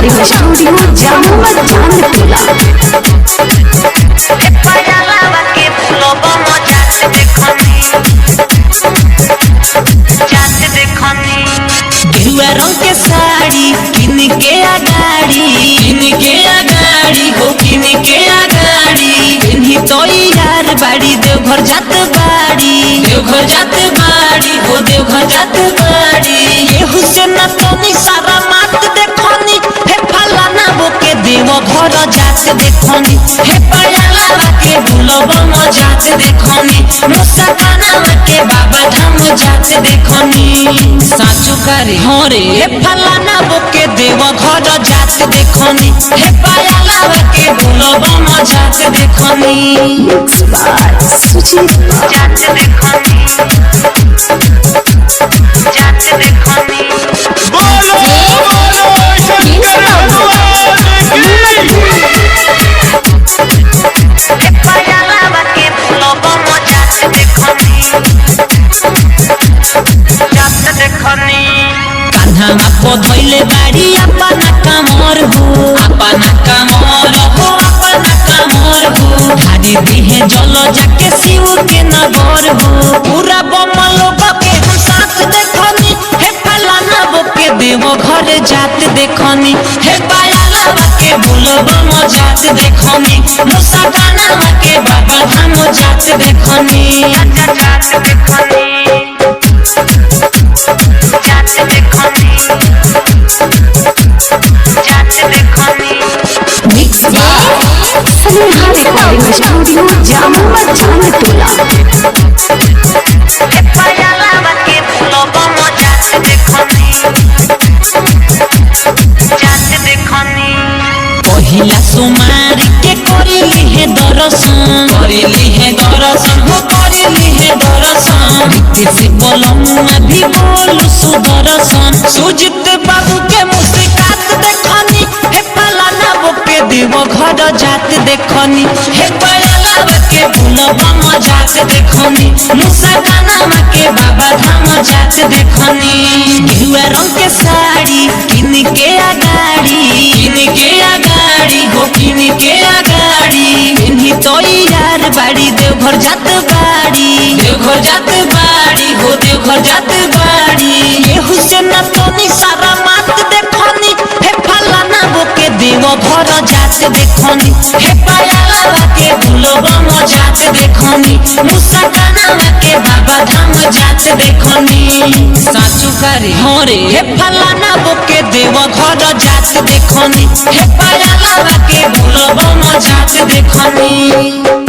Recording studio जामुआ Chandtola. गेरुआ रंग के साड़ी किन के आगाड़ी हो किन के आगाड़ी इन्हीं तो यार बाड़ी देवघर जात बाड़ी हो देवघर जात बाड़ी ये हुसैन तो सारा मात देखनी हे फलाना बोके देवघर जात देखनी हे पयाला के बुलबम जात देखनी मुसा काना के बाबा धाम जात देखनी साचु करे हरे हे फलाना बोके देवघर जात देखनी हे पयाला के बुलबम जात देखनी सुजीत जात देखनी बोलो कान्हा को धोइले बाड़ी अपना कमर हो धारी दिहे जल जाके शिव के नगर हो पूरा बमलो के हम साथ देखनी हे फलाना बोके देवघर जात देखनी हे पायाला के बुलबम जात देखनी मुसा काना के बाबा धाम जात देखनी रिकॉर्डिंग स्टूडियो जामुआ चांदटोला। पहिला सोमार के करिली है दर्शन से बोलमुआ भी बोलू सुदर्शन सुजित बाबू के मुस्कात देखनी हे फलाना बोके देवघर जात देखनी हे पयाला के बुलबम जात देखनी मुसा काना के बाबा धाम जात देखनी गेरुआ रंग के साड़ी किन के आगाड़ी हो किन के आगाड़ी इन्हीं तो यार बाड़ी देवघर जात बाड़ी हो देवघर जात बाड़ी ये हुसैन तो सारा मात देखनी हे फलाना बोके देवघर जात देखनी हे पयाला के बुलबम जात देखनी मुसा काना के बाबा धाम जात देखनी साचु करे हरे हे फलाना बोके देवघर जात देखनी हे पयाला के बुलबम जात देखनी।